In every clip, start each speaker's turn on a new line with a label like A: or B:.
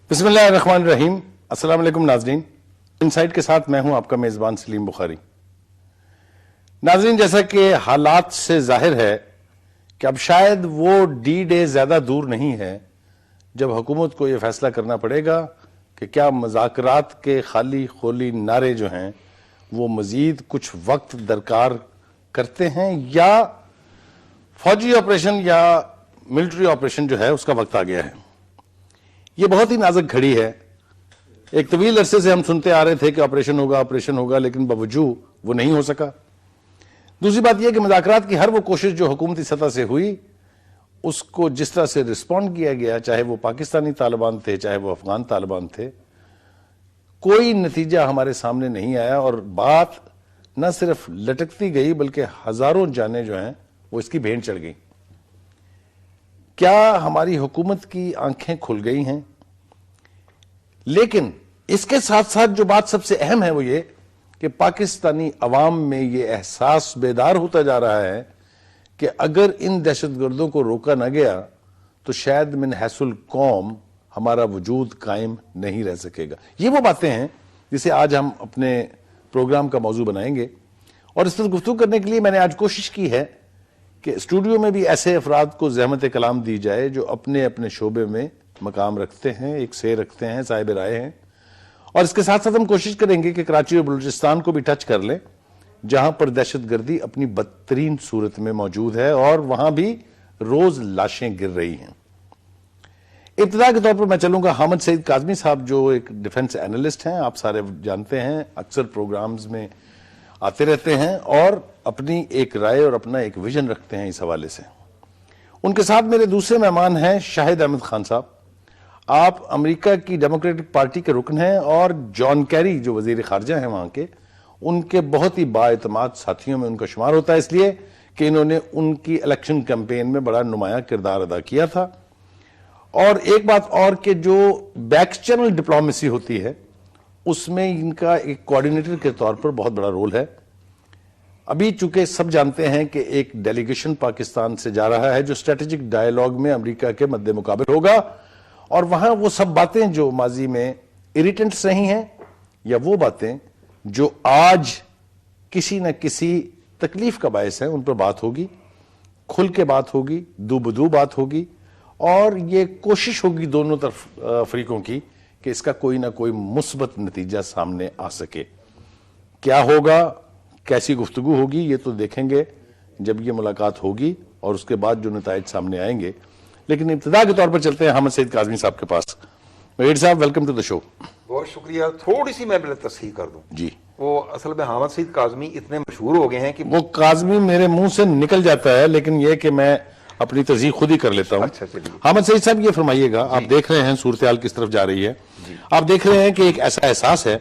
A: بسم اللہ الرحمن الرحیم. السلام علیکم ناظرین. انسائٹ کے ساتھ میں ہوں آپ کا میزبان سلیم بخاری. ناظرین، جیسا کہ حالات سے ظاہر ہے کہ اب شاید وہ ڈے زیادہ دور نہیں ہے جب حکومت کو یہ فیصلہ کرنا پڑے گا کہ کیا مذاکرات کے خالی خولی نعرے جو ہیں وہ مزید کچھ وقت درکار کرتے ہیں یا فوجی آپریشن یا ملٹری آپریشن جو ہے اس کا وقت آ گیا ہے. یہ بہت ہی نازک گھڑی ہے. ایک طویل عرصے سے ہم سنتے آ رہے تھے کہ آپریشن ہوگا لیکن باوجود وہ نہیں ہو سکا. دوسری بات یہ کہ مذاکرات کی ہر وہ کوشش جو حکومتی سطح سے ہوئی اس کو جس طرح سے رسپونڈ کیا گیا، چاہے وہ پاکستانی طالبان تھے چاہے وہ افغان طالبان تھے، کوئی نتیجہ ہمارے سامنے نہیں آیا اور بات نہ صرف لٹکتی گئی بلکہ ہزاروں جانیں جو ہیں وہ اس کی بھینٹ چڑھ گئی. کیا ہماری حکومت کی آنکھیں کھل گئی ہیں؟ لیکن اس کے ساتھ ساتھ جو بات سب سے اہم ہے وہ یہ کہ پاکستانی عوام میں یہ احساس بیدار ہوتا جا رہا ہے کہ اگر ان دہشت گردوں کو روکا نہ گیا تو شاید من حیث القوم ہمارا وجود قائم نہیں رہ سکے گا. یہ وہ باتیں ہیں جسے آج ہم اپنے پروگرام کا موضوع بنائیں گے، اور اس پر گفتگو کرنے کے لیے میں نے آج کوشش کی ہے کہ اسٹوڈیو میں بھی ایسے افراد کو زحمت کلام دی جائے جو اپنے اپنے شعبے میں مقام رکھتے ہیں، ایک سے رکھتے ہیں، صاحب رائے ہیں. اور اس کے ساتھ ساتھ ہم کوشش کریں گے کہ کراچی اور بلوچستان کو بھی ٹچ کر لیں جہاں پر دہشت گردی اپنی بدترین صورت میں موجود ہے اور وہاں بھی روز لاشیں گر رہی ہیں. ابتدا کے طور پر میں چلوں گا حامد سعید کاظمی صاحب جو ایک ڈیفنس اینالسٹ ہیں، آپ سارے جانتے ہیں، اکثر پروگرامز میں آتے رہتے ہیں اور اپنی ایک رائے اور اپنا ایک ویژن رکھتے ہیں اس حوالے سے. ان کے ساتھ میرے دوسرے مہمان ہیں شاہد احمد خان صاحب. آپ امریکہ کی ڈیموکریٹک پارٹی کے رکن ہیں اور جان کیری جو وزیر خارجہ ہیں وہاں کے، ان کے بہت ہی بااعتماد ساتھیوں میں ان کا شمار ہوتا ہے، اس لیے کہ انہوں نے ان کی الیکشن کیمپین میں بڑا نمایاں کردار ادا کیا تھا. اور ایک بات اور کہ جو بیک چینل ڈپلومیسی ہوتی ہے اس میں ان کا ایک کوارڈینیٹر کے طور پر بہت بڑا رول ہے. ابھی چونکہ سب جانتے ہیں کہ ایک ڈیلیگیشن پاکستان سے جا رہا ہے جو اسٹریٹجک ڈائیلاگ میں امریکہ کے مد مقابل ہوگا، اور وہاں وہ سب باتیں جو ماضی میں اریٹنٹس رہی ہیں یا وہ باتیں جو آج کسی نہ کسی تکلیف کا باعث ہیں ان پر بات ہوگی، کھل کے بات ہوگی، دو بدو بات ہوگی، اور یہ کوشش ہوگی دونوں طرف فریقوں کی کہ اس کا کوئی نہ کوئی مثبت نتیجہ سامنے آ سکے. کیا ہوگا، کیسی گفتگو ہوگی، یہ تو دیکھیں گے جب یہ ملاقات ہوگی اور اس کے بعد جو نتائج سامنے آئیں گے. لیکن ابتدا کے طور پر چلتے ہیں حامد سعید کاظمی صاحب کے پاس. وحید صاحب، ویلکم ٹو دا شو.
B: بہت شکریہ. تھوڑی سی میں تصحیح کر دوں.
A: جی،
B: وہ اصل میں حامد سعید کاظمی اتنے مشہور ہو گئے ہیں کہ
A: وہ کاظمی میرے منہ سے نکل جاتا ہے، لیکن یہ کہ میں اپنی تصحیح خود ہی کر لیتا ہوں.
B: اچھا چلیے.
A: حامد سعید صاحب یہ فرمائیے گا، آپ دیکھ رہے ہیں صورتحال کس طرف جا رہی ہے. آپ دیکھ رہے ہیں کہ ایک ایسا احساس ہے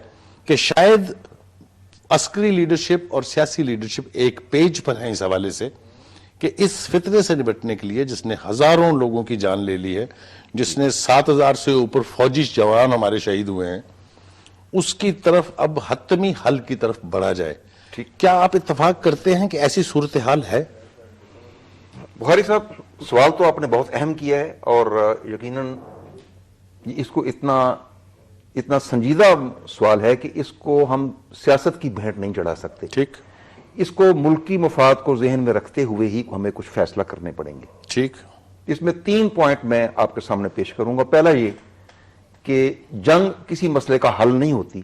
A: کہ شاید عسکری لیڈرشپ اور سیاسی لیڈرشپ ایک پیج پر ہیں اس حوالے سے کہ اس فتنے سے نپٹنے کے لیے جس نے ہزاروں لوگوں کی جان لے لی ہے، جس نے 7,000 سے اوپر فوجی جوان ہمارے شہید ہوئے ہیں، اس کی طرف اب حتمی حل کی طرف بڑھا جائے. کیا آپ اتفاق کرتے ہیں کہ ایسی صورتحال ہے؟
B: بخاری صاحب، سوال تو آپ نے بہت اہم کیا ہے اور یقیناً اس کو اتنا سنجیدہ سوال ہے کہ اس کو ہم سیاست کی بھینٹ نہیں چڑھا سکتے.
A: ٹھیک.
B: اس کو ملکی مفاد کو ذہن میں رکھتے ہوئے ہی ہمیں کچھ فیصلہ کرنے پڑیں گے.
A: ٹھیک.
B: اس میں 3 پوائنٹ میں آپ کے سامنے پیش کروں گا. پہلا یہ کہ جنگ کسی مسئلے کا حل نہیں ہوتی،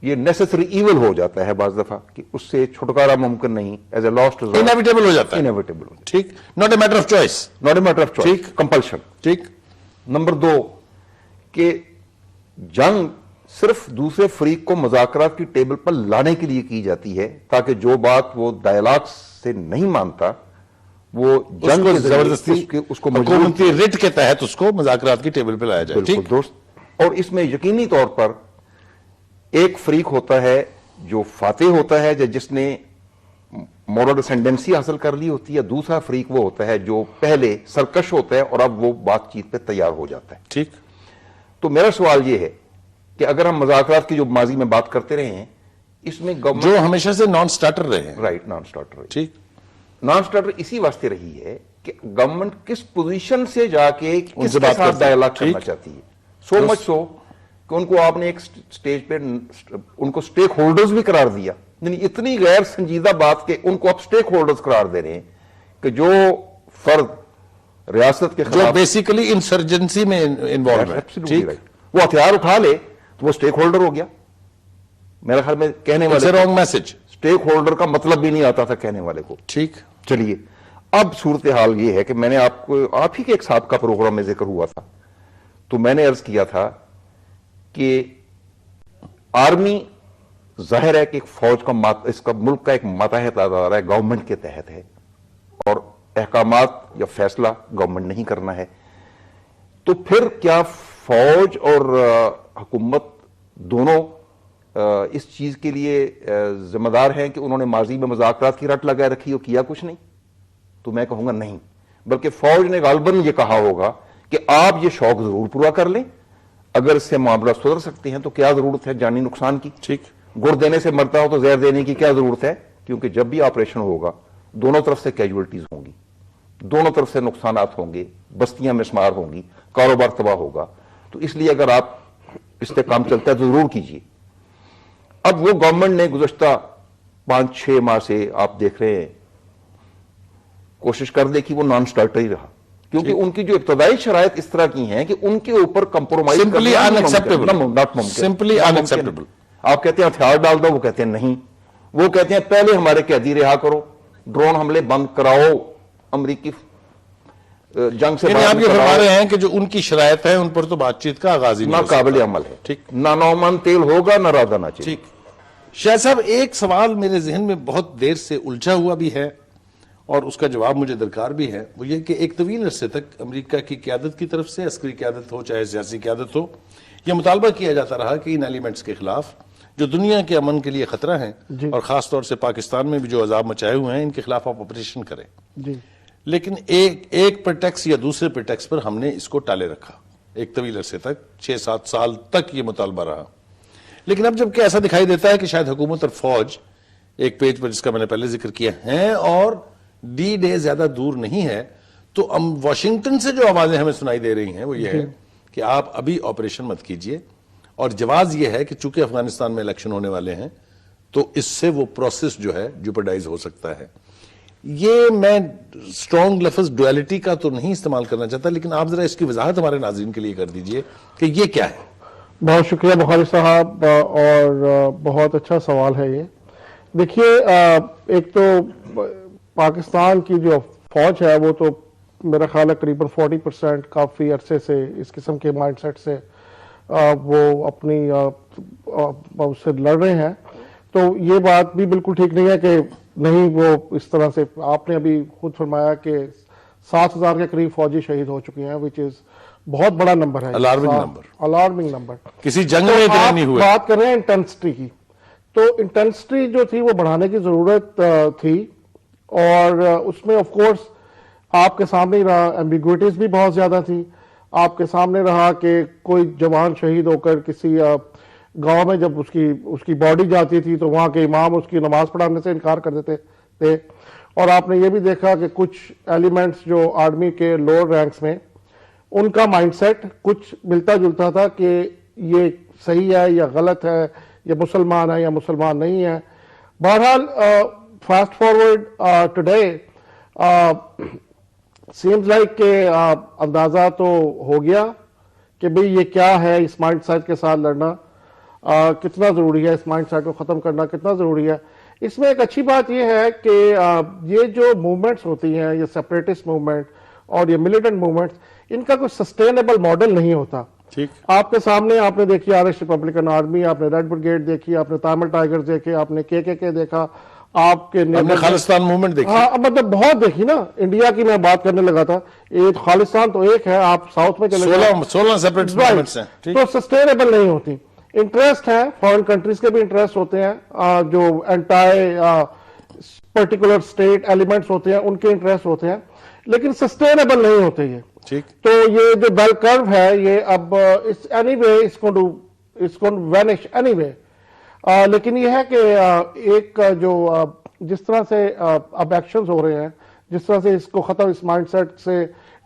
B: یہ نیسیسری ایول ہو جاتا ہے بعض دفعہ کہ اس سے چھٹکارا ممکن نہیں، as a last resort
A: inevitable ہو جاتا ہے.
B: انیویٹیبل.
A: ٹھیک. Not a matter of choice.
B: Not a matter of choice.
A: ٹھیک.
B: کمپلشن.
A: ٹھیک.
B: نمبر 2 کہ جنگ صرف دوسرے فریق کو مذاکرات کی ٹیبل پر لانے کے لیے کی جاتی ہے تاکہ جو بات وہ ڈائیلاگ سے نہیں مانتا وہ جنگ
A: کو
B: کے
A: زبردستی
B: اس کو
A: حکومتی رٹ کے تحت اس کو مذاکرات کی ٹیبل پہ لایا جائے.
B: بالکل دوست. اور اس میں یقینی طور پر ایک فریق ہوتا ہے جو فاتح ہوتا ہے جس نے مورل اسینڈنسی حاصل کر لی ہوتی ہے، دوسرا فریق وہ ہوتا ہے جو پہلے سرکش ہوتا ہے اور اب وہ بات چیت پہ تیار ہو جاتا ہے.
A: ٹھیک.
B: تو میرا سوال یہ ہے کہ اگر ہم مذاکرات کی جو ماضی میں بات کرتے رہے ہیں اس میں
A: جو ہمیشہ سے نان سٹارٹر رہے ہیں.
B: Right, naan starter.
A: ٹھیک.
B: نان سٹارٹر اسی واسطے رہی ہے کہ گورنمنٹ کس پوزیشن سے جا کے کس
A: سے
B: کے
A: بات
B: ساتھ
A: کرتی ہے.
B: ڈائیلاگ کرنا چاہتی ہے. سو مچ سو کہ ان کو آپ نے ایک سٹیج پہ ان کو سٹیک ہولڈرز بھی قرار دیا. یعنی اتنی غیر سنجیدہ بات کہ ان کو آپ سٹیک ہولڈرز قرار دے رہے ہیں کہ جو فرد ریاست کے
A: جو
B: خلاف
A: بیسیکلی انسرجنسی میں انوالو ہے.
B: Absolutely right. وہ ہتھیار اٹھا لے تو وہ سٹیک ہولڈر ہو گیا. میرے خیال میں کہنے والے
A: رانگ میسج.
B: سٹیک ہولڈر کا مطلب بھی نہیں آتا تھا کہنے والے کو.
A: ٹھیک.
B: چلیے اب صورتحال یہ ہے کہ میں نے آپ ہی کے ایک سابقہ پروگرام میں ذکر ہوا تھا تو میں نے عرض کیا تھا کہ آرمی ظاہر ہے کہ ایک فوج کا اس کا ملک کا ایک ماتحت ادارہ ہے, گورنمنٹ کے تحت ہے اور احکامات یا فیصلہ گورنمنٹ نہیں کرنا ہے. تو پھر کیا فوج اور حکومت دونوں اس چیز کے لیے ذمہ دار ہیں کہ انہوں نے ماضی میں مذاکرات کی رٹ لگائے رکھی اور کیا کچھ نہیں؟ تو میں کہوں گا نہیں, بلکہ فوج نے غالباً یہ کہا ہوگا کہ آپ یہ شوق ضرور پورا کر لیں, اگر اس سے معاملہ سدھر سکتے ہیں تو کیا ضرورت ہے جانی نقصان کی.
A: ٹھیک.
B: گڑ دینے سے مرتا ہو تو زہر دینے کی کیا ضرورت ہے, کیونکہ جب بھی آپریشن ہوگا دونوں طرف سے کیجولٹیز ہوں گی, دونوں طرف سے نقصانات ہوں گے, بستیاں مسمار ہوں گی, کاروبار تباہ ہوگا. تو اس لیے اگر آپ اس سے کام چلتا ہے تو ضرور کیجیے. اب وہ گورنمنٹ نے گزشتہ 5-6 ماہ سے آپ دیکھ رہے ہیں کوشش کر دے کہ وہ نان سٹارٹر ہی رہا, کیونکہ ان کی جو ابتدائی شرائط اس طرح کی ہیں کہ ان کے اوپر کمپرومائز
A: سمپلی انایکسیپٹیبل.
B: آپ کہتے ہیں ہتھیار ڈال دو, وہ کہتے ہیں نہیں. وہ کہتے ہیں پہلے ہمارے قیدی رہا کرو, ڈرون حملے بند کراؤ, امریکی جنگ سے
A: آپ یہ فرما رہے ہیں کہ جو ان کی شرائط ہے ان پر تو بات چیت کا آغاز ہی
B: نہ قابل عمل ہے.
A: ٹھیک.
B: نہ نومن تیل ہوگا نہ رادہ نہ چاہیے.
A: ٹھیک. شاہ صاحب ایک سوال میرے ذہن میں بہت دیر سے الجھا ہوا بھی ہے اور اس کا جواب مجھے درکار بھی ہے. وہ یہ کہ ایک طویل عرصے تک امریکہ کی قیادت کی طرف سے, عسکری قیادت ہو چاہے سیاسی قیادت ہو, یہ مطالبہ کیا جاتا رہا کہ ان ایلیمنٹس کے خلاف جو دنیا کے امن کے لیے خطرہ ہیں اور خاص طور سے پاکستان میں بھی جو عذاب مچائے ہوئے ہیں ان کے خلاف آپ آپریشن کریں. لیکن ایک پرٹیکس یا دوسرے پرٹیکس پر ہم نے اس کو ٹالے رکھا ایک طویل عرصے تک, 6-7 سال تک یہ مطالبہ رہا. لیکن اب جب کہ ایسا دکھائی دیتا ہے کہ شاید حکومت اور فوج ایک پیج پر جس کا میں نے پہلے ذکر کیا ہیں اور ڈی ڈے زیادہ دور نہیں ہے, تو واشنگٹن سے جو آوازیں ہمیں سنائی دے رہی ہیں وہ یہ ہے کہ آپ ابھی آپریشن مت کیجئے, اور جواز یہ ہے کہ چونکہ افغانستان میں الیکشن ہونے والے ہیں تو اس سے وہ پروسیس جو ہے جوپرڈائز ہو سکتا ہے. یہ میں سٹرونگ لفظ ڈویلٹی کا تو نہیں استعمال کرنا چاہتا, لیکن آپ ذرا اس کی وضاحت ہمارے ناظرین کے لیے کر دیجئے کہ یہ کیا ہے.
C: بہت شکریہ بخاری صاحب, اور بہت اچھا سوال ہے یہ. دیکھیے ایک تو پاکستان کی جو فوج ہے وہ تو میرا خیال ہے قریباً 40% کافی عرصے سے اس قسم کے مائنڈ سیٹ سے وہ اپنی اس سے لڑ رہے ہیں. تو یہ بات بھی بالکل ٹھیک نہیں ہے کہ نہیں وہ اس طرح سے, آپ نے ابھی خود فرمایا کہ 7,000 کے قریب فوجی شہید ہو چکے ہیں, وچ از بہت بڑا نمبر ہے, الارمنگ نمبر.
A: کسی جنگ میں اتنے نہیں ہوئے.
C: بات کر رہے ہیں انٹینسٹی کی, تو انٹینسٹی جو تھی وہ بڑھانے کی ضرورت تھی, اور اس میں آف کورس آپ کے سامنے رہا ایمبیگوٹیز بھی بہت زیادہ تھی. آپ کے سامنے رہا کہ کوئی جوان شہید ہو کر کسی گاؤں میں جب اس کی باڈی جاتی تھی تو وہاں کے امام اس کی نماز پڑھانے سے انکار کر دیتے تھے. اور آپ نے یہ بھی دیکھا کہ کچھ ایلیمنٹس جو آرمی کے لوور رینکس میں, ان کا مائنڈ سیٹ کچھ ملتا جلتا تھا کہ یہ صحیح ہے یا غلط ہے, یہ مسلمان ہے یا مسلمان نہیں ہے. بہرحال fast forward today seems like کہ اندازہ تو ہو گیا کہ بھئی یہ کیا ہے, اس مائنڈ سیٹ کے ساتھ لڑنا کتنا ضروری ہے, اس مائنڈ سیٹ کو ختم کرنا کتنا ضروری ہے. اس میں ایک اچھی بات یہ ہے کہ یہ جو موومنٹس ہوتی ہیں, یہ سیپریٹسٹ موومنٹ اور یہ ملیٹنٹ موومنٹس, ان کا کوئی سسٹینیبل ماڈل نہیں ہوتا. آپ کے سامنے آپ نے دیکھی آئرش ریپبلکن آرمی, آپ نے ریڈ بریگیڈ دیکھی, آپ نے تامل ٹائگرز دیکھے, آپ نے کے دیکھا, آپ کے
A: خالصتان موومنٹ دیکھی.
C: ہاں مطلب بہت دیکھی نا. انڈیا کی میں بات کرنے لگا تھا, خالصتان تو ایک ہے, آپ ساؤتھ میں چلے
A: 16 سیپریٹ موومنٹس ہیں,
C: تو سسٹینیبل نہیں ہوتی. انٹرسٹ ہے, فورن کنٹریز کے بھی انٹرسٹ ہوتے ہیں, جو اینٹائی پرٹیکولر اسٹیٹ ایلیمنٹس ہوتے ہیں ان کے انٹرسٹ ہوتے ہیں, لیکن سسٹینیبل نہیں ہوتے یہ. تو یہ جو بیل کرو ہے یہ اب اینی وے اس کو وینش اینی وے. لیکن یہ ہے کہ ایک جو جس طرح سے اب ایکشنز ہو رہے ہیں, جس طرح سے اس کو ختم, اس مائنڈ سیٹ سے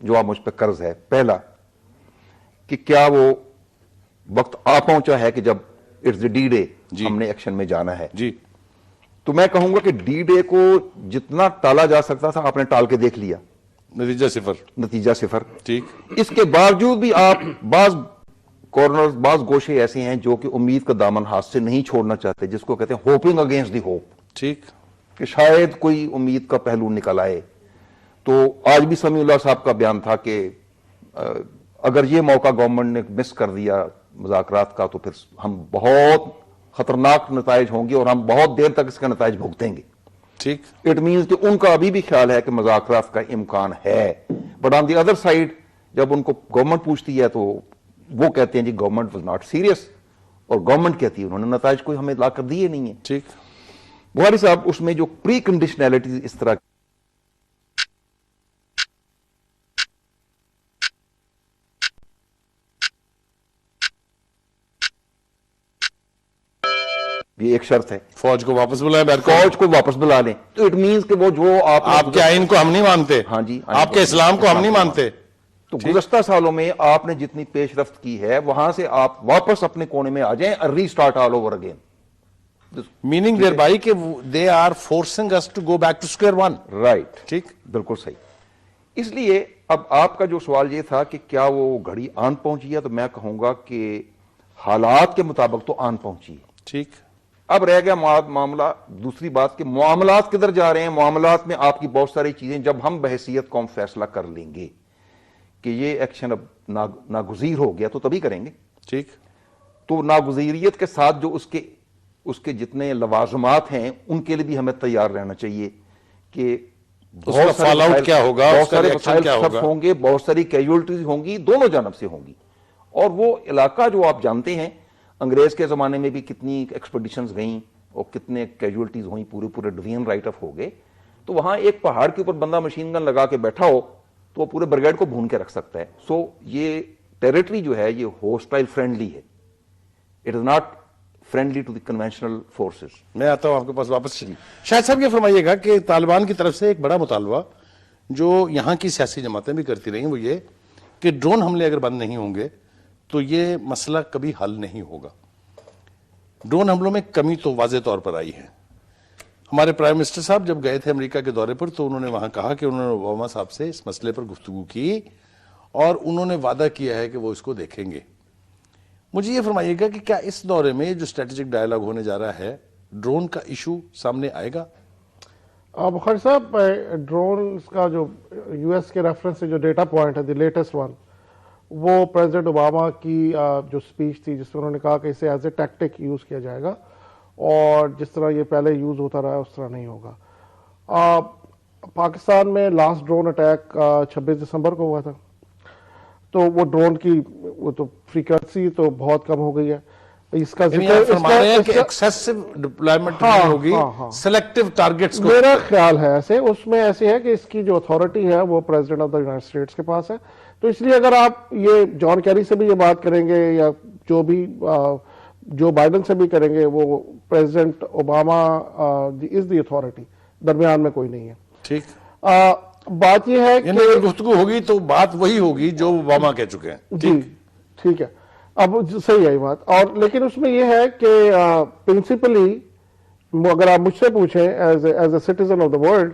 B: جو آپ مجھ پہ قرض ہے. پہلا کہ کیا وہ وقت آ پہنچا ہے کہ جب اٹس ڈی ڈے ہم نے ایکشن میں جانا ہے.
A: جی
B: تو میں کہوں گا کہ ڈی ڈے کو جتنا ٹالا جا سکتا تھا آپ نے ٹال کے دیکھ لیا,
A: نتیجہ صفر.
B: نتیجہ صفر.
A: ٹھیک.
B: اس کے باوجود بھی آپ بعض کارنرز, بعض گوشے ایسے ہیں جو کہ امید کا دامن ہاتھ سے نہیں چھوڑنا چاہتے, جس کو کہتے ہیں ہوپنگ اگینسٹ دی ہوپ,
A: ٹھیک,
B: کہ شاید کوئی امید کا پہلو نکل آئے. تو آج بھی سمیع اللہ صاحب کا بیان تھا کہ اگر یہ موقع گورنمنٹ نے مس کر دیا مذاکرات کا تو پھر ہم بہت خطرناک نتائج ہوں گے اور ہم بہت دیر تک اس کا نتائج بھگتیں گے.
A: ٹھیک.
B: اٹ مینس کہ ان کا ابھی بھی خیال ہے کہ مذاکرات کا امکان ہے, but on the other side جب ان کو گورنمنٹ پوچھتی ہے تو وہ کہتے ہیں جی گورنمنٹ واز ناٹ سیریس, اور گورنمنٹ کہتی ہے انہوں نے نتائج کوئی ہمیں لا کر دیے نہیں ہیں.
A: ٹھیک.
B: بخاری صاحب اس میں جو پری کنڈیشنلٹی اس طرح یہ ایک شرط ہے,
A: فوج کو واپس بلائیں,
B: فوج کو واپس بلا لیں, تو اٹ مینس کہ وہ جو
A: آپ کے آئین کو ہم نہیں مانتے,
B: ہاں جی,
A: آپ کے اسلام کو ہم نہیں مانتے.
B: تو گزشتہ سالوں میں آپ نے جتنی پیش رفت کی ہے وہاں سے آپ واپس اپنے کونے میں آ جائیں, restart all over again.
A: Meaning thereby کہ they are forcing us to go back to square one.
B: Right,
A: ٹھیک,
B: بالکل صحیح. اس لیے اب آپ کا جو سوال یہ تھا کہ کیا وہ گھڑی آن پہنچی ہے, تو میں کہوں گا کہ حالات کے مطابق تو آن پہنچی ہے.
A: ٹھیک.
B: اب رہ گیا معاملہ, دوسری بات کہ معاملات کدھر جا رہے ہیں. معاملات میں آپ کی بہت ساری چیزیں جب ہم بحیثیت قوم فیصلہ کر لیں گے کہ یہ ایکشن اب ناگزیر ہو گیا تو تبھی کریں گے.
A: ٹھیک.
B: تو ناگزیریت کے ساتھ جو اس کے جتنے لوازمات ہیں ان کے لیے بھی ہمیں تیار رہنا چاہیے کہ
A: بہت فال آؤٹ کیا ہوگا,
B: بہت سارے وسائل صرف ہوں گے, بہت ساری کیجولٹیز ہوں گی, دونوں جانب سے ہوں گی. اور وہ علاقہ جو آپ جانتے ہیں انگریز کے زمانے میں بھی کتنی ایکسپیڈیشنز گئیں اور کتنے کیجولٹیز ہوئیں, پورے ڈویژن رائٹ اف ہو گئے. تو وہاں ایک پہاڑ کے اوپر بندہ مشین گن لگا کے بیٹھا ہو تو وہ پورے بریگیڈ کو بھون کے رکھ سکتا ہے. سو یہ ٹیریٹری جو ہے یہ ہوسٹائل فرینڈلی ہے, it is not friendly to the conventional forces.
A: میں آتا ہوں آپ کے پاس واپس. شاہد صاحب یہ فرمائیے گا کہ طالبان کی طرف سے ایک بڑا مطالبہ جو یہاں کی سیاسی جماعتیں بھی کرتی رہی وہ یہ کہ ڈرون حملے اگر بند نہیں ہوں گے تو یہ مسئلہ کبھی حل نہیں ہوگا. ڈرون حملوں میں کمی تو واضح طور پر آئی ہے. ہمارے پرائم منسٹر صاحب جب گئے تھے امریکہ کے دورے پر تو انہوں نے وہاں کہا کہ انہوں نے اوباما صاحب سے اس مسئلے پر گفتگو کی اور انہوں نے وعدہ کیا ہے کہ وہ اس کو دیکھیں گے. مجھے یہ فرمائیے گا کہ کیا اس دورے میں جو اسٹریٹجک ڈائیلاگ ہونے جا رہا ہے ڈرون کا ایشو سامنے آئے گا؟
C: بخاری صاحب, ڈرون کا جو یو ایس کے ریفرنس سے جو ڈیٹا پوائنٹ ہے دی لیٹسٹ ون, وہ پریزیڈنٹ اوباما کی جو سپیچ تھی جس میں انہوں نے کہا کہ اسے ایز اے ٹیکٹک یوز کیا جائے گا اور جس طرح یہ پہلے یوز ہوتا رہا ہے اس طرح نہیں ہوگا. پاکستان میں لاسٹ ڈرون اٹیک 26 دسمبر کو ہوا تھا, تو وہ ڈرون کی وہ تو فریکوینسی تو بہت کم ہو گئی ہے. اس کا میرا خیال ہے ایسے اس میں ایسے ہے کہ اس کی جو اتھارٹی ہے وہ president of the United States کے پاس ہے. تو اس لیے اگر آپ یہ جان کیری سے بھی یہ بات کریں گے یا جو بائیڈن سے بھی کریں گے, وہ president Obama is the authority, درمیان میں کوئی نہیں ہے.
A: ٹھیک.
C: بات یہ ہے کہ
A: گفتگو ہوگی تو بات وہی ہوگی جو اوباما کہہ چکے ہیں.
C: جی ٹھیک ہے, اب صحیح ہے یہ بات. اور لیکن اس میں یہ ہے کہ پرنسپلی اگر آپ مجھ سے پوچھیں as a citizen of the world,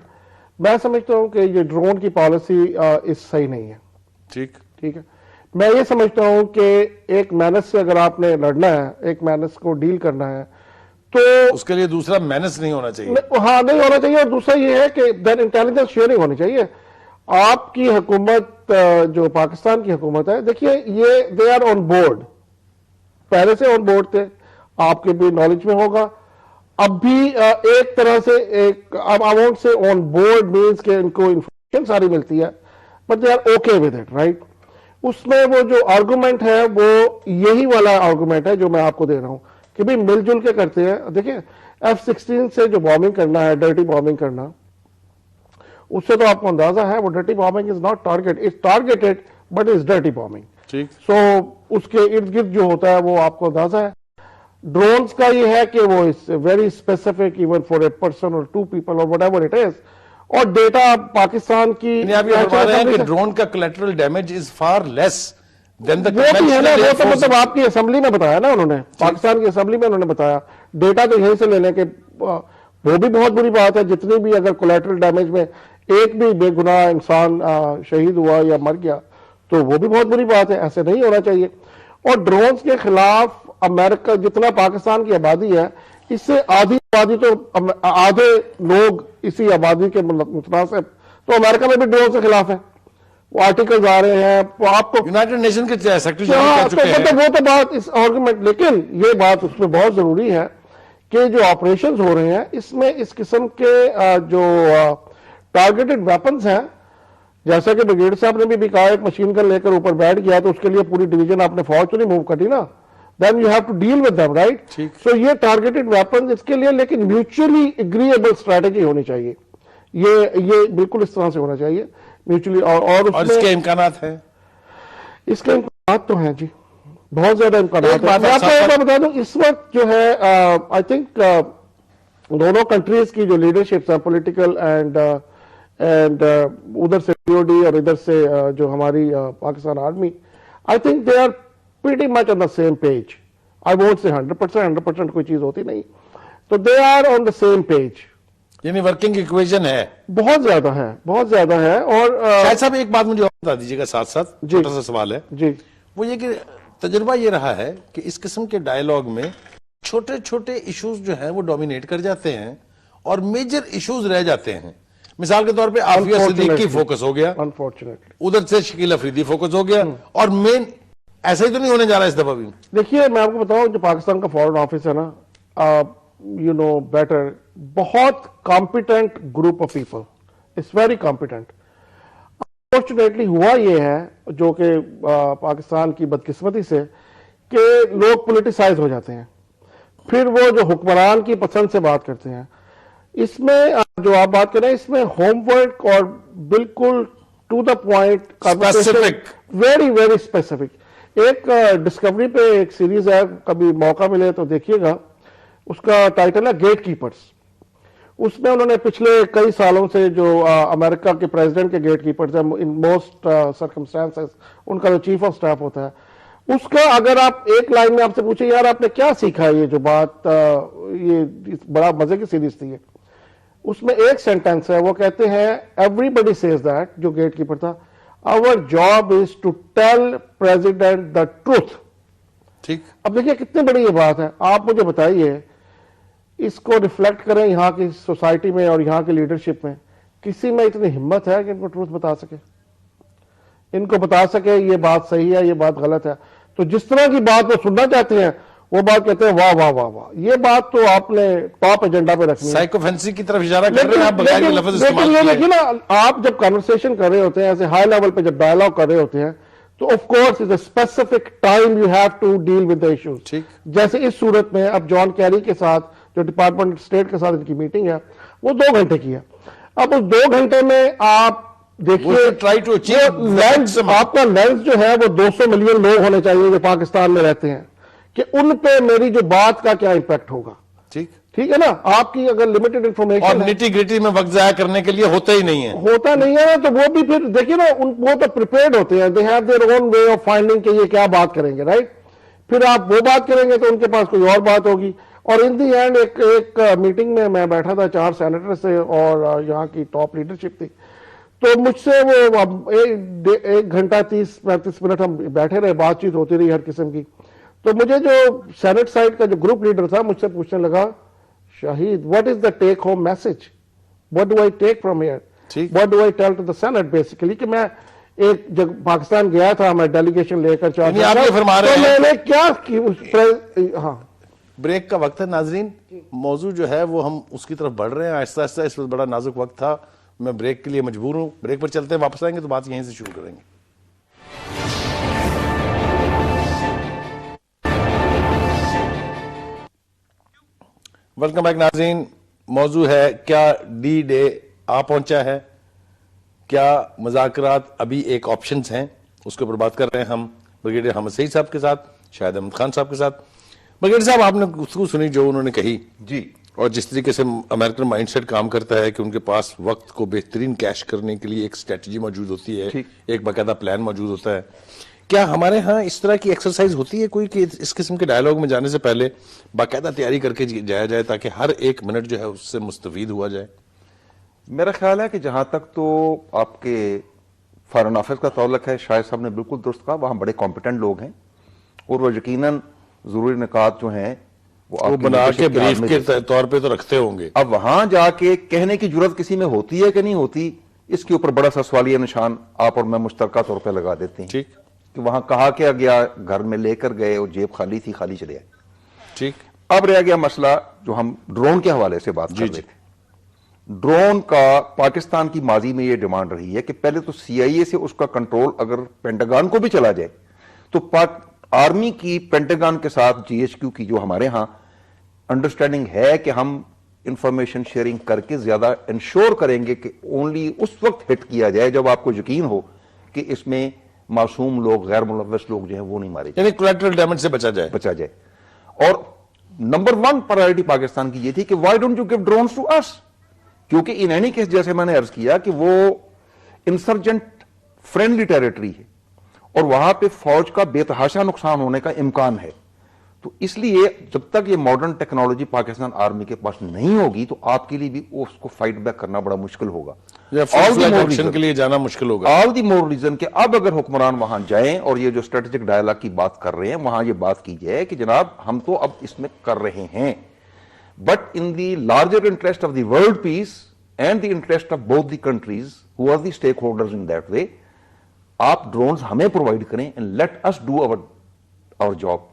C: میں سمجھتا ہوں کہ یہ ڈرون کی پالیسی اس صحیح نہیں ہے.
A: ٹھیک
C: ٹھیک ہے. میں یہ سمجھتا ہوں کہ ایک مینس سے اگر آپ نے لڑنا ہے, ایک مینس کو ڈیل کرنا ہے تو
A: اس کے لیے دوسرا مینس نہیں ہونا چاہیے.
C: ہاں نہیں ہونا چاہیے. اور دوسرا یہ ہے کہ دین انٹیلیجنس شیئرنگ ہونی چاہیے. آپ کی حکومت جو پاکستان کی حکومت ہے, دیکھیے یہ دے آر آن بورڈ, پہلے سے آن بورڈ تھے, آپ کے بھی نالج میں ہوگا. اب بھی ایک طرح سے ایک اماؤنٹ سے آن بورڈ مینس کہ ان کو انفارمیشن ساری ملتی ہے, but they are okay with it, right. اس میں وہ جو آرگومنٹ ہے وہ یہی والا آرگومنٹ ہے جو میں آپ کو دے رہا ہوں کہ بھی مل جل کے کرتے ہیں. دیکھیں F-16 سے جو بامبنگ کرنا ہے, ڈرٹی بامبنگ کرنا, اس سے تو آپ کو اندازہ ہے وہ dirty bombing is not target, it's targeted but is dirty bombing. So اس کے ارد گرد جو ہوتا ہے وہ آپ کو اندازہ ہے. ڈرونز کا یہ ہے کہ وہ very specific even for a person اور ٹو پیپل اور وٹ ایور اٹ از, اور ڈیٹا پاکستان کی
A: یعنی آپ یہ فرما رہے ہیں کہ ڈرون کا collateral damage is far less than the
C: وہ بھی ہے نا،
A: conventional
C: وہ
A: air
C: تو
A: force.
C: مطلب آپ کی اسمبلی میں بتایا نا انہوں نے، پاکستان کی اسمبلی میں انہوں نے بتایا ڈیٹا تو یہیں سے لینے کے، وہ بھی بہت بری بات ہے، جتنی بھی اگر کولیٹرل ڈیمیج میں ایک بھی بے گناہ انسان شہید ہوا یا مر گیا تو وہ بھی بہت بری بات ہے، ایسے نہیں ہونا چاہیے. اور ڈرونز کے خلاف امریکہ جتنا پاکستان کی آبادی ہے، اس سے آدھی آبادی تو آدھے لوگ اسی آبادی کے متناسب تو امریکہ میں بھی ڈرون کے خلاف ہے، وہ آرٹیکلز آ رہے ہیں، آپ کو
A: یونائٹڈ نیشن کے سیکرٹری
C: ہاں،
A: جنرل کہہ
C: تو
A: چکے ہیں.
C: مطلب وہ تو بات اس آرگومنٹ، لیکن یہ بات اس میں بہت ضروری ہے کہ جو آپریشنز ہو رہے ہیں اس میں اس قسم کے جو ٹارگیٹڈ ویپنز ہیں، جیسا کہ بریگیڈ صاحب نے بھی کہا، ایک مشین گن لے کر اوپر بیٹھ گیا تو اس کے لیے پوری ڈویژن آپ نے فوج تو نہیں موو کرنی نا، then you have to deal with them, right? So یہ ٹارگیٹڈ ویپنز اس کے لیے، لیکن میوچولی اگریبل اسٹریٹجی ہونی چاہیے، یہ بالکل اس طرح سے ہونا چاہیے میوچولی. اور
A: اس کے امکانات ہیں،
C: اس کے امکانات تو ہیں جی، بہت زیادہ امکانات
A: ایک
C: ہیں.
A: بات
C: میں آپ کو
A: ساتھ
C: ایک بات بتا دوں، اس وقت جو ہے آئی تھنک دونوں کنٹریز کی جو لیڈرشپس ہیں پولیٹیکل اینڈ ادھر سے پی او ڈی اور ادھر سے جو ہماری Pakistan army, I think they are pretty much on the same page. I won't say 100% کوئی چیز ہوتی نہیں، تو they are on the same page.
A: یعنی ورکنگ ایکویژن ہے،
C: بہت زیادہ ہے، بہت زیادہ ہے. اور
A: شاہد صاحب ایک بات مجھے اور بتا دیجیے گا ساتھ ساتھ، چھوٹا سا سوال ہے،
C: جی
A: وہ یہ کہ تجربہ یہ رہا ہے کہ اس قسم کے ڈائیلاگ میں چھوٹے چھوٹے ایشوز جو ہیں وہ ڈومینیٹ کر جاتے ہیں اور میجر ایشوز رہ جاتے ہیں. مثال کے طور پہ عافیہ صدیقی فوکس ہو گیا،
C: انفارچونیٹلی.
A: ادھر سے شکیل افریدی فوکس ہو گیا، اور مین ایسا ہی تو نہیں ہونے جا رہا اس دفعہ بھی.
C: دیکھیے میں آپ کو بتاؤں، جو پاکستان کا فورن آفس ہے نا، یو نو بیٹر، بہت competent group of people, it's very competent. Unfortunately ہوا یہ ہے جو کہ پاکستان کی بدقسمتی سے کہ لوگ پولیٹیسائز ہو جاتے ہیں، پھر وہ جو حکمران کی پسند سے بات کرتے ہیں. اس میں جو آپ بات کر رہے ہیں اس میں ہوم ورک اور بالکل to the point
A: Specific.
C: Very very specific. ایک ڈسکوری پہ ایک سیریز ہے، کبھی موقع ملے تو دیکھیے گا، اس کا ٹائٹل ہے گیٹ کیپرز. اس میں انہوں نے پچھلے کئی سالوں سے جو امریکہ کے پریزیڈنٹ کے گیٹ کیپرز ہیں، ان موسٹ سرکمسٹانسز ان کا جو چیف آف سٹاف ہوتا ہے، اس کا اگر آپ ایک لائن میں آپ سے پوچھیں یار آپ نے کیا سیکھا ہے، یہ جو بات یہ بڑا مزے کی سیریز تھی، اس میں ایک سینٹینس ہے، وہ کہتے ہیں ایوری بڈی سیز دیٹ، جو گیٹ کیپر تھا، our job is to tell president the truth.
A: ٹھیک.
C: اب دیکھیے کتنی بڑی یہ بات ہے. آپ مجھے بتائیے، اس کو ریفلیکٹ کریں یہاں کی سوسائٹی میں اور یہاں کی لیڈرشپ میں، کسی میں اتنی ہمت ہے کہ ان کو ٹروتھ بتا سکے، ان کو بتا سکے یہ بات صحیح ہے، یہ بات غلط ہے. تو جس طرح کی بات وہ سننا چاہتے ہیں وہ بات کہتے ہیں واہ واہ واہ واہ. یہ بات تو آپ نے ٹاپ ایجنڈا پہ رکھنی ہے.
A: سائیکوفینسی کی طرف اشارہ کر رہے ہیں آپ، بغیر کے لفظ استعمال
C: لیکن یہ
A: کیے.
C: دیکھیے نا، آپ جب کنورسیشن کر رہے ہوتے ہیں ایسے ہائی لیول پہ، جب ڈائلاگ کر رہے ہوتے ہیں، تو of course is a specific time you have to deal with the issues.
A: ٹھیک.
C: جیسے اس صورت میں اب جان کیری کے ساتھ جو ڈپارٹمنٹ اسٹیٹ کے ساتھ ان کی میٹنگ ہے وہ 2 گھنٹے کی ہے. اب اس 2 گھنٹے میں آپ دیکھیے
A: try to achieve
C: لینس، آپ کا لینس جو ہے وہ 200 ملین لوگ ہونے چاہیے جو پاکستان میں رہتے ہیں، کہ ان پہ میری جو بات کا کیا امپیکٹ ہوگا.
A: ٹھیک.
C: ٹھیک ہے نا. آپ کی اگر لمیٹڈ
A: اور
C: انفارمیشن
A: نیٹی گریٹی میں وقت ضائع کرنے کے لیے ہوتا ہی نہیں ہے.
C: ہوتا نہیں ہے تو وہ بھی پھر دیکھیے نا، وہ تو پریپیئرڈ ہوتے ہیں، they have their own way of finding کہ یہ کیا بات کریں گے، رائٹ. پھر آپ وہ بات کریں گے تو ان کے پاس کوئی اور بات ہوگی. اور ان دی اینڈ ایک میٹنگ میں بیٹھا تھا 4 سینیٹر سے اور یہاں کی ٹاپ لیڈرشپ تھی، تو مجھ سے وہ 1 گھنٹہ 30-35 منٹ ہم بیٹھے رہے، بات چیت ہوتی رہی ہر قسم کی. تو مجھے جو سینٹ سائڈ کا جو گروپ لیڈر تھا مجھ سے پوچھنے لگا، شاہد what is the take home message, what do I take from here, what do I tell to the Senate basically. کہ میں ایک جب پاکستان گیا تھا، میں ڈیلیگیشن لے کر
A: آپ یہ فرما رہے ہیں
C: میں نے کیا ہاں.
A: بریک کا وقت ہے ناظرین، موضوع جو ہے وہ ہم اس کی طرف بڑھ رہے ہیں آہستہ آہستہ. اس وقت بڑا نازک وقت تھا، میں بریک کے لیے مجبور ہوں. بریک پر چلتے ہیں، واپس آئیں گے تو بات یہیں سے شروع کریں گے. ویلکم بیک ناظرین. موضوع ہے کیا ڈی ڈے آ پہنچا ہے، کیا مذاکرات ابھی ایک آپشنز ہیں، اس کے اوپر بات کر رہے ہیں ہم بریگیڈیئر حامد سعید صاحب کے ساتھ، شاہد احمد خان صاحب کے ساتھ. بریگیڈیئر صاحب، آپ نے گفتگو سنی جو انہوں نے کہی
B: جی.
A: اور جس طریقے سے امریکن مائنڈ سیٹ کام کرتا ہے کہ ان کے پاس وقت کو بہترین کیش کرنے کے لیے ایک اسٹریٹجی موجود ہوتی ہے, ایک باقاعدہ پلان موجود ہوتا ہے, کیا ہمارے ہاں اس طرح کی ایکسرسائز ہوتی ہے کوئی کہ اس قسم کے ڈائیلاگ میں جانے سے پہلے باقاعدہ تیاری کر کے جایا جائے تاکہ ہر ایک منٹ جو ہے اس سے مستفید ہوا جائے؟
B: میرا خیال ہے کہ جہاں تک تو آپ کے فارن آفس کا تعلق ہے, شاہد صاحب نے بالکل درست کہا, وہاں بڑے کمپیٹنٹ لوگ ہیں اور وہ یقیناً ضروری نکات جو ہیں
A: وہ بنا کے بریف کے طور پہ تو رکھتے ہوں گے.
B: اب وہاں جا کے کہنے کی جرات کسی میں ہوتی ہے کہ نہیں ہوتی, اس کے اوپر بڑا سا سوالیہ نشان آپ اور میں مشترکہ طور پہ لگا دیتے ہیں.
A: ٹھیک,
B: کہ وہاں کہا کیا گیا, گھر میں لے کر گئے اور جیب خالی تھی, خالی چلے آئے.
A: ٹھیک,
B: اب رہ گیا مسئلہ جو ہم ڈرون کے حوالے سے بات کر رہے تھے. ڈرون کا پاکستان کی ماضی میں یہ ڈیمانڈ رہی ہے کہ پہلے تو سی آئی اے سے اس کا کنٹرول اگر پینٹاگان کو بھی چلا جائے تو آرمی کی پینٹاگان کے ساتھ جی ایچ کیو کی جو ہمارے ہاں انڈرسٹینڈنگ ہے کہ ہم انفارمیشن شیئرنگ کر کے زیادہ انشور کریں گے کہ اونلی اس وقت ہٹ کیا جائے جب آپ کو یقین ہو کہ اس میں معصوم لوگ, غیر ملوث لوگ جو ہیں وہ نہیں مارے جائیں,
A: یعنی کولیٹرل ڈیمیج سے بچا جائے.
B: اور نمبر 1 پرائرٹی پاکستان کی یہ تھی کہ why don't you give drones to us, کیونکہ ان اینی کیس جیسے میں نے عرض کیا کہ وہ انسرجنٹ فرینڈلی ٹیریٹری ہے اور وہاں پہ فوج کا بے تحاشا نقصان ہونے کا امکان ہے. تو اس لیے جب تک یہ ماڈرن ٹیکنالوجی پاکستان آرمی کے پاس نہیں ہوگی تو آپ کے لیے بھی اس کو فائٹ بیک کرنا بڑا مشکل ہوگا,
A: کے لیے جانا مشکل ہوگا.
B: آل دی مور ریزن کہ اب اگر حکمران وہاں جائیں اور یہ جو اسٹریٹجک ڈائلاگ کی بات کر رہے ہیں وہاں یہ بات کی جائے کہ جناب ہم تو اب اس میں کر رہے ہیں, but in the larger interest of the world peace and the interest of both the countries who are the stakeholders in that way, آپ ڈرونز ہمیں پرووائڈ کریں and let us do our job.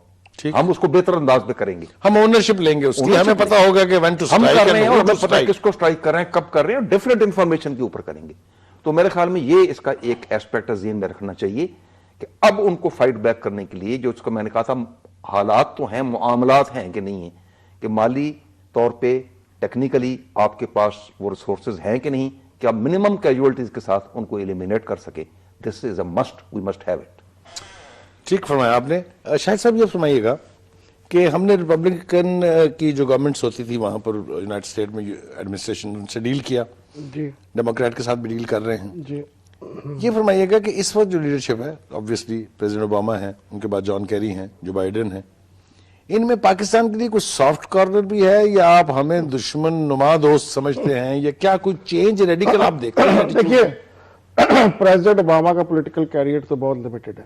B: ہم اس کو بہتر انداز میں کریں گے,
A: ہم اونرشپ لیں گے اس کی, ہمیں پتا ہوگا کہ when to
B: ہم
A: strike
B: کر رہے ہیں اور ہمیں پتا ہے
A: strike.
B: کس کو سٹرائک کر رہے ہیں, کب کر رہے ہیں, اور ڈیفینیٹ انفارمیشن کے اوپر کریں گے. تو میرے خیال میں یہ اس کا ایک ایسپیکٹ ذہن میں رکھنا چاہیے کہ اب ان کو فائٹ بیک کرنے کے لیے جو اس کو میں نے کہا تھا حالات تو ہیں, معاملات ہیں کہ نہیں ہیں, کہ مالی طور پہ ٹیکنیکلی آپ کے پاس وہ ریسورسز ہیں کہ نہیں کہ آپ منیمم کیجولٹیز کے ساتھ ان کو ایلیمینیٹ کر سکے. This is a must, we must have it.
A: ٹھیک فرمایا آپ نے. شاہد صاحب یہ فرمائیے گا کہ ہم نے ریپبلکن کی جو گورنمنٹس ہوتی تھی وہاں پر یونائٹڈ اسٹیٹ میں ایڈمنسٹریشن ان سے ڈیل کیا,
C: جی
A: ڈیموکریٹ کے ساتھ بھی ڈیل کر رہے ہیں.
C: جی
A: یہ فرمائیے گا کہ اس وقت جو لیڈرشپ ہے, obviously پریزیڈنٹ اوباما ہیں, ان کے بعد جان کیری ہیں, جو بائیڈن ہیں, ان میں پاکستان کے لیے کوئی سافٹ کارنر بھی ہے یا آپ ہمیں دشمن نما دوست سمجھتے ہیں, یا کیا کوئی چینج ریڈیکل آپ دیکھتے ہیں؟
C: دیکھیے پریزیڈنٹ اوباما کا پولیٹیکل کیریئر تو بہت لمیٹڈ ہے.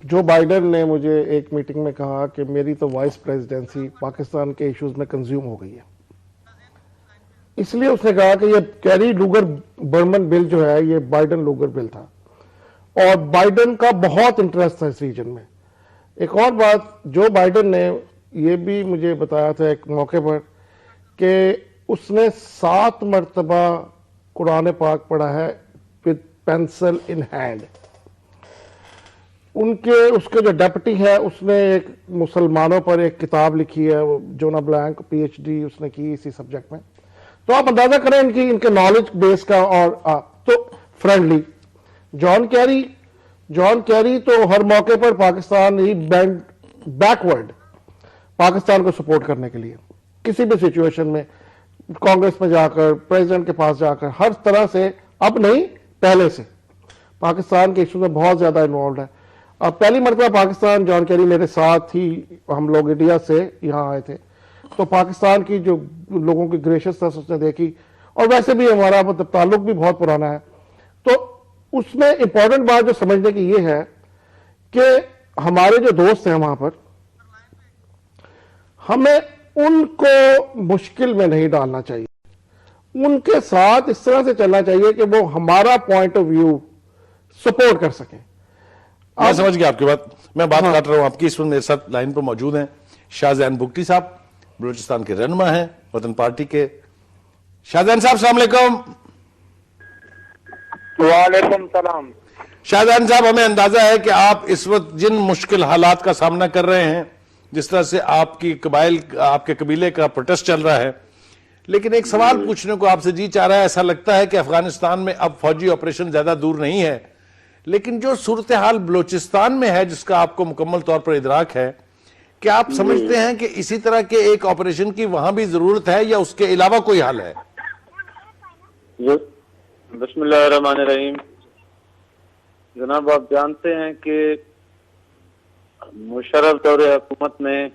C: جو بائیڈن نے مجھے ایک میٹنگ میں کہا کہ میری تو وائس پریزیڈنسی پاکستان کے ایشوز میں کنزیوم ہو گئی ہے, اس لیے اس نے کہا کہ یہ کیری لوگر برمن بل جو ہے یہ بائیڈن لوگر بل تھا اور بائیڈن کا بہت انٹرسٹ تھا اس ریجن میں. ایک اور بات جو بائیڈن نے یہ بھی مجھے بتایا تھا ایک موقع پر کہ اس نے 7 مرتبہ قرآن پاک پڑھا ہے with pencil in hand. اس کے جو ڈیپٹی ہے اس نے ایک مسلمانوں پر ایک کتاب لکھی ہے, جونا بلینک PhD اس نے کی اسی سبجیکٹ میں. تو آپ اندازہ کریں ان کے نالج بیس کا. اور تو فرینڈلی جان کیری تو ہر موقع پر پاکستان ہی بینڈ بیکورڈ پاکستان کو سپورٹ کرنے کے لیے کسی بھی سچویشن میں, کانگریس میں جا کر, پریزیڈنٹ کے پاس جا کر, ہر طرح سے, اب نہیں پہلے سے پاکستان کے ایشو میں بہت زیادہ انوالوڈ ہے. اب پہلی مرتبہ پاکستان جان کیری میرے ساتھ ہی, ہم لوگ انڈیا سے یہاں آئے تھے, تو پاکستان کی جو لوگوں کی گریشیسنس اس نے دیکھی, اور ویسے بھی ہمارا مطلب تعلق بھی بہت پرانا ہے. تو اس میں امپورٹنٹ بات جو سمجھنے کی یہ ہے کہ ہمارے جو دوست ہیں وہاں پر, ہمیں ان کو مشکل میں نہیں ڈالنا چاہیے, ان کے ساتھ اس طرح سے چلنا چاہیے کہ وہ ہمارا پوائنٹ آف ویو سپورٹ کر سکیں.
A: میں سمجھ گیا آپ کی بات. میں بات کر رہا ہوں آپ کی, اس وقت میرے ساتھ لائن پر موجود ہیں شاہ زین بگٹی صاحب, بلوچستان کے رہنما ہیں وطن پارٹی کے. شاہ زین صاحب السلام علیکم.
D: وعلیکم السلام.
A: شاہ زین صاحب, ہمیں اندازہ ہے کہ آپ اس وقت جن مشکل حالات کا سامنا کر رہے ہیں, جس طرح سے آپ کے قبیلے کا پروٹیسٹ چل رہا ہے, لیکن ایک سوال پوچھنے کو آپ سے جی چاہ رہا ہے. ایسا لگتا ہے کہ افغانستان میں اب فوجی آپریشن زیادہ دور نہیں ہے, لیکن جو صورتحال بلوچستان میں ہے جس کا آپ کو مکمل طور پر ادراک ہے, کیا آپ سمجھتے ہیں کہ اسی طرح کے ایک آپریشن کی وہاں بھی ضرورت ہے یا اس کے علاوہ کوئی حل ہے؟
D: بسم اللہ الرحمن الرحیم. جناب آپ جانتے ہیں کہ مشرف دور حکومت میں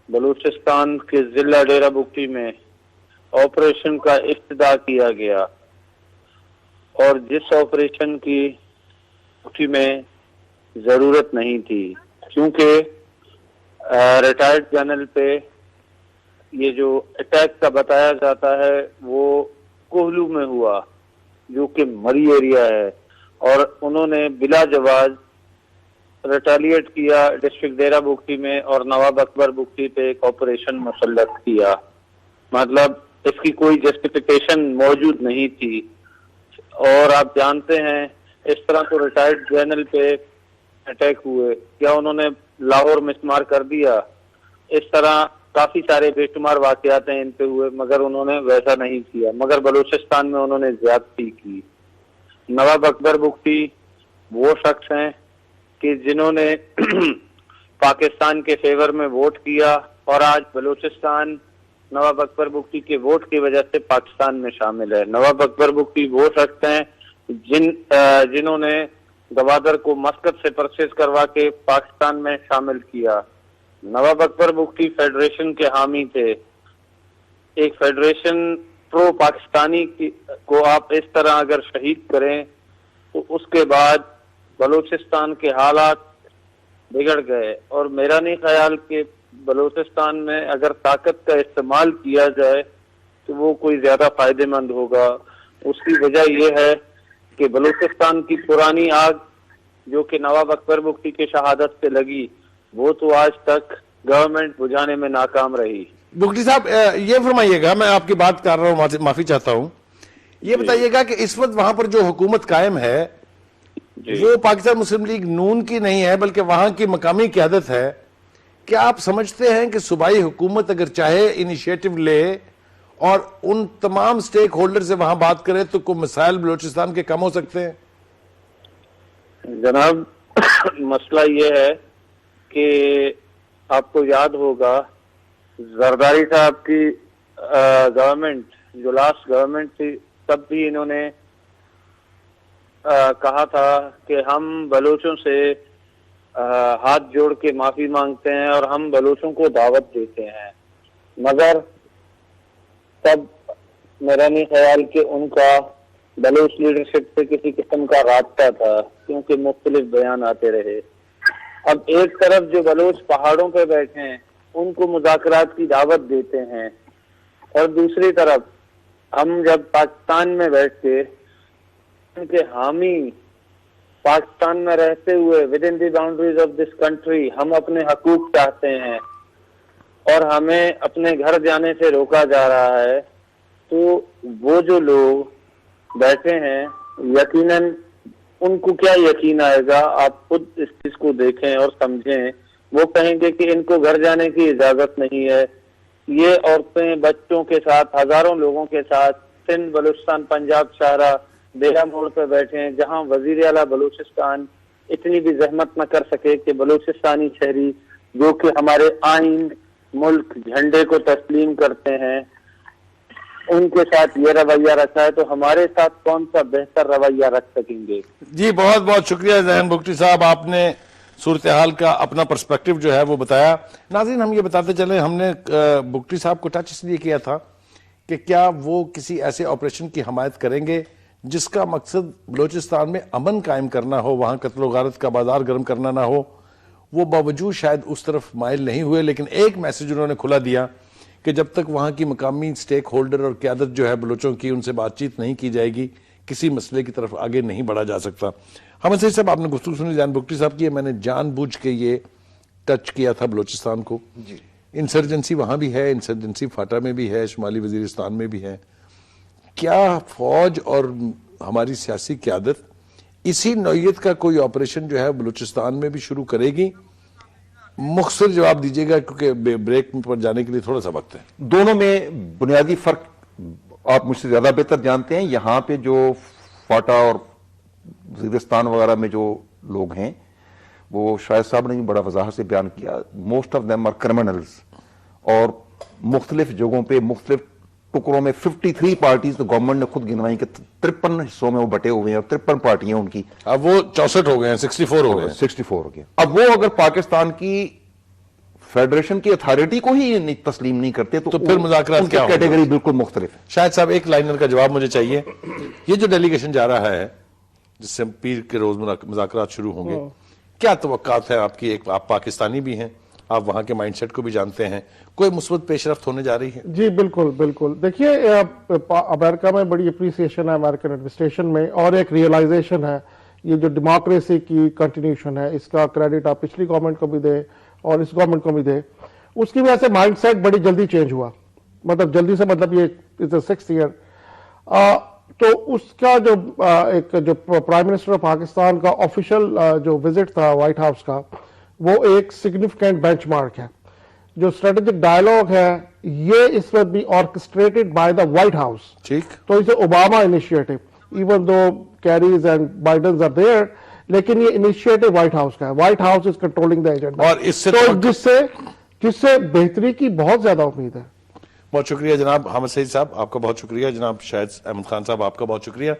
D: بلوچستان کے ضلع ڈیرہ بگٹی میں آپریشن کا افتتاح کیا گیا، اور جس آپریشن کی بگٹی میں ضرورت نہیں تھی، کیونکہ ریٹائرڈ جنرل پہ یہ جو اٹیک کا بتایا جاتا ہے وہ کوہلو میں ہوا، جو کہ مری ایریا ہے، اور انہوں نے بلا جواز ریٹیلیٹ کیا ڈسٹرکٹ ڈیرہ بگٹی میں اور نواب اکبر بگٹی پہ ایک آپریشن مسلط کیا. مطلب اس کی کوئی جسٹیفیکیشن موجود نہیں تھی. اور آپ جانتے ہیں اس طرح تو ریٹائرڈ جنرل پہ اٹیک ہوئے، کیا انہوں نے لاہور مسمار کر دیا؟ اس طرح کافی سارے بے شمار واقعات ہیں ان پہ ہوئے، مگر انہوں نے ویسا نہیں کیا. مگر بلوچستان میں انہوں نے زیادتی کی. نواب اکبر بگٹی وہ شخص ہیں کہ جنہوں نے پاکستان کے فیور میں ووٹ کیا، اور آج بلوچستان نواب اکبر بگٹی کے ووٹ کی وجہ سے پاکستان میں شامل ہے. نواب اکبر بگٹی وہ شخص ہیں جنہوں نے گوادر کو مسقط سے پرچیز کروا کے پاکستان میں شامل کیا. نواب اکبر بگٹی فیڈریشن کے حامی تھے. ایک فیڈریشن پرو پاکستانی کو آپ اس طرح اگر شہید کریں تو اس کے بعد بلوچستان کے حالات بگڑ گئے. اور میرا نہیں خیال کہ بلوچستان میں اگر طاقت کا استعمال کیا جائے تو وہ کوئی زیادہ فائدہ مند ہوگا. اس کی وجہ یہ ہے کہ بلوچستان کی پرانی آگ جو کہ نواب اکبر بگٹی کی شہادت سے لگی، وہ تو آج تک گورنمنٹ بجھانے میں ناکام رہی.
A: بگٹی صاحب یہ فرمائیے گا، میں آپ کی بات کر رہا ہوں، معافی چاہتا ہوں، یہ بتائیے گا کہ اس وقت وہاں پر جو حکومت قائم ہے وہ پاکستان مسلم لیگ نون کی نہیں ہے بلکہ وہاں کی مقامی قیادت ہے. کیا آپ سمجھتے ہیں کہ صوبائی حکومت اگر چاہے انیشیٹو لے اور ان تمام سٹیک ہولڈر سے وہاں بات کرے تو کوئی مسائل بلوچستان کے کم ہو سکتے ہیں؟
D: جناب مسئلہ یہ ہے کہ آپ کو یاد ہوگا زرداری صاحب کی گورنمنٹ جو لاسٹ گورنمنٹ تھی، تب بھی انہوں نے کہا تھا کہ ہم بلوچوں سے ہاتھ جوڑ کے معافی مانگتے ہیں اور ہم بلوچوں کو دعوت دیتے ہیں. مگر تب میرا نہیں خیال کہ ان کا بلوچ لیڈرشپ سے کسی قسم کا رابطہ تھا، کیونکہ مختلف بیان آتے رہے. اب ایک طرف جو بلوچ پہاڑوں پہ بیٹھے ہیں ان کو مذاکرات کی دعوت دیتے ہیں، اور دوسری طرف ہم جب پاکستان میں بیٹھ کے ان کے حامی پاکستان میں رہتے ہوئے with in the boundaries of this country ہم اپنے حقوق چاہتے ہیں اور ہمیں اپنے گھر جانے سے روکا جا رہا ہے، تو وہ جو لوگ بیٹھے ہیں یقیناً ان کو کیا یقین آئے گا؟ آپ خود اس چیز کو دیکھیں اور سمجھیں. وہ کہیں گے کہ ان کو گھر جانے کی اجازت نہیں ہے. یہ عورتیں بچوں کے ساتھ ہزاروں لوگوں کے ساتھ سندھ بلوچستان پنجاب شاہراہ بیلا موڑ پہ بیٹھے ہیں، جہاں وزیر اعلیٰ بلوچستان اتنی بھی زحمت نہ کر سکے کہ بلوچستانی شہری جو کہ ہمارے آئین ملک جھنڈے کو تسلیم کرتے ہیں ان کے ساتھ یہ رویہ رکھا ہے، تو ہمارے ساتھ کون سا بہتر رویہ رکھ سکیں گے؟
A: جی بہت بہت شکریہ ذہین بگٹی صاحب، آپ نے صورتحال کا اپنا پرسپیکٹو جو ہے وہ بتایا. ناظرین ہم یہ بتاتے چلیں، ہم نے بگٹی صاحب کو ٹچ اس لیے کیا تھا کہ کیا وہ کسی ایسے آپریشن کی حمایت کریں گے جس کا مقصد بلوچستان میں امن قائم کرنا ہو، وہاں قتل و غارت کا بازار گرم کرنا نہ ہو. وہ باوجود شاید اس طرف مائل نہیں ہوئے، لیکن ایک میسج انہوں نے کھلا دیا کہ جب تک وہاں کی مقامی سٹیک ہولڈر اور قیادت جو ہے بلوچوں کی ان سے بات چیت نہیں کی جائے گی، کسی مسئلے کی طرف آگے نہیں بڑھا جا سکتا. حمد سعید صاحب آپ نے گفتگو سنی ذہین بگٹی صاحب کی، میں نے جان بوجھ کے یہ ٹچ کیا تھا بلوچستان کو. انسرجنسی وہاں بھی ہے، انسرجنسی فاٹا میں بھی ہے، شمالی وزیرستان میں بھی ہے. کیا فوج اور ہماری سیاسی قیادت اسی نوعیت کا کوئی آپریشن جو ہے بلوچستان میں بھی شروع کرے گی؟ مختصر جواب دیجیے گا کیونکہ بریک پر جانے کے لیے تھوڑا سا وقت ہے.
B: دونوں میں بنیادی فرق آپ مجھ سے زیادہ بہتر جانتے ہیں. یہاں پہ جو فاٹا اور وزیرستان وغیرہ میں جو لوگ ہیں وہ شاہد صاحب نے بھی بڑا وضاحت سے بیان کیا. Most of them are criminals, اور مختلف جگہوں پہ مختلف ٹکڑوں میں 53 پارٹیز تو گورنمنٹ نے خود گنوائی کہ 53 حصوں میں وہ بٹے ہوئے ہیں, اور 53 پارٹیاں ان کی.
A: اب وہ 64 ہو گئے ہیں, 64 ہو گئے ہیں.
B: 64 ہو گیا. اب وہ اگر پاکستان کی فیڈریشن کی اتھارٹی کو ہی تسلیم نہیں کرتے تو
A: پھر مذاکرات کیا ہوں گے؟
B: کیٹیگری بالکل مختلف ہے.
A: شاہد صاحب ایک لائنر کا جواب مجھے چاہیے. یہ جو ڈیلیگیشن جا رہا ہے جس سے پیر کے روز مذاکرات شروع ہوں گے, کیا توقعات ہے آپ کی؟ آپ پاکستانی بھی ہیں, آپ وہاں کے مائنڈ سیٹ کو بھی جانتے ہیں, کوئی مثبت پیش رفت ہونے جا رہی ہے؟
C: جی بالکل بالکل. دیکھیے امریکہ میں بڑی اپریسیشن ہے امریکن ایڈمنسٹریشن میں, اور ایک ریئلائزیشن ہے یہ جو ڈیموکریسی کی کنٹینیوشن ہے, اس کا کریڈٹ آپ پچھلی گورنمنٹ کو بھی دیں اور اس گورنمنٹ کو بھی دیں. اس کی وجہ سے مائنڈ سیٹ بڑی جلدی چینج ہوا, مطلب جلدی سے, مطلب یہ 6th ایئر. تو اس کا جو پرائم منسٹر آف پاکستان کا آفیشیل جو وزٹ تھا وائٹ ہاؤس کا, وہ ایک سگنیفیکنٹ بینچ مارک ہے. جو اسٹریٹجک ڈائلاگ ہے یہ اس وقت بھی orchestrated by the White House.
A: ٹھیک.
C: تو اسے Obama initiative, even though Kerrys and Bidens are there, لیکن یہ انیشیٹو وائٹ ہاؤس کا ہے. White House is controlling the agenda,
A: اور اس سے
C: جس سے بہتری کی بہت زیادہ امید ہے.
A: بہت شکریہ جناب حامد سعید صاحب, آپ کا بہت شکریہ. جناب شاہد احمد خان صاحب, آپ کا بہت شکریہ.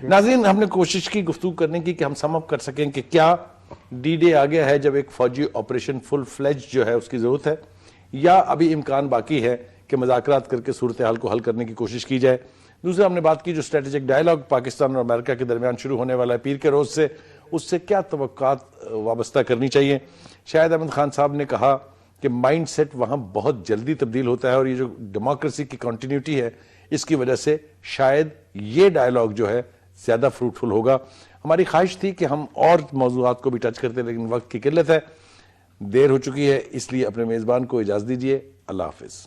A: ناظرین, ہم نے کوشش کی گفتگو کرنے کی کہ ہم سم اپ کر سکیں کہ کیا ڈی ڈے آ گیا ہے جب ایک فوجی آپریشن فل فلیج جو ہے اس کی ضرورت ہے, یا ابھی امکان باقی ہے کہ مذاکرات کر کے صورتحال کو حل کرنے کی کوشش کی جائے. دوسرا ہم نے بات کی جو اسٹریٹجک ڈائلاگ پاکستان اور امریکہ کے درمیان شروع ہونے والا ہے پیر کے روز سے, اس سے کیا توقعات وابستہ کرنی چاہیے. شاہد احمد خان صاحب نے کہا کہ مائنڈ سیٹ وہاں بہت جلدی تبدیل ہوتا ہے, اور یہ جو ڈیموکریسی کی کنٹینیوٹی ہے اس کی وجہ سے شاید یہ ڈائلاگ جو ہے زیادہ فروٹفل ہوگا. ہماری خواہش تھی کہ ہم اور موضوعات کو بھی ٹچ کرتے, لیکن وقت کی قلت ہے, دیر ہو چکی ہے, اس لیے اپنے میزبان کو اجازت دیجیے. اللہ حافظ.